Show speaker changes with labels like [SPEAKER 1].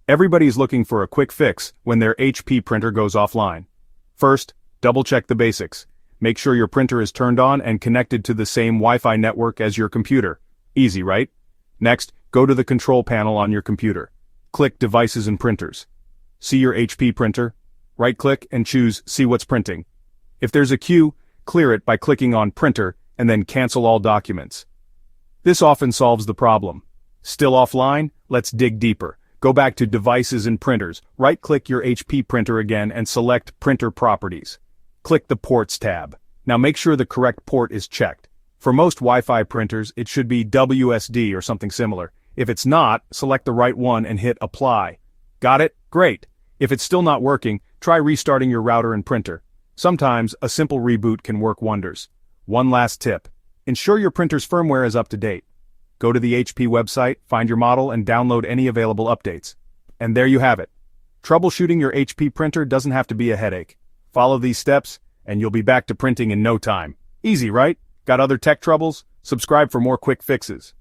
[SPEAKER 1] Everybody's looking for a quick fix when their HP printer goes offline. First, double-check the basics. Make sure your printer is turned on and connected to the same Wi-Fi network as your computer. Easy, right? Next, go to the control panel on your computer. Click Devices and Printers. See your HP printer? Right-click and choose See What's Printing. If there's a queue, clear it by clicking on Printer and then Cancel All Documents. This often solves the problem. Still offline? Let's dig deeper. Go back to Devices and Printers, right-click your HP printer again and select Printer Properties. Click the Ports tab. Now make sure the correct port is checked. For most Wi-Fi printers, it should be WSD or something similar. If it's not, select the right one and hit Apply. Got it? Great. If it's still not working, try restarting your router and printer. Sometimes, a simple reboot can work wonders. One last tip. Ensure your printer's firmware is up to date. Go to the HP website, find your model, and download any available updates. And there you have it. Troubleshooting your HP printer doesn't have to be a headache. Follow these steps, and you'll be back to printing in no time. Easy, right? Got other tech troubles? Subscribe for more quick fixes.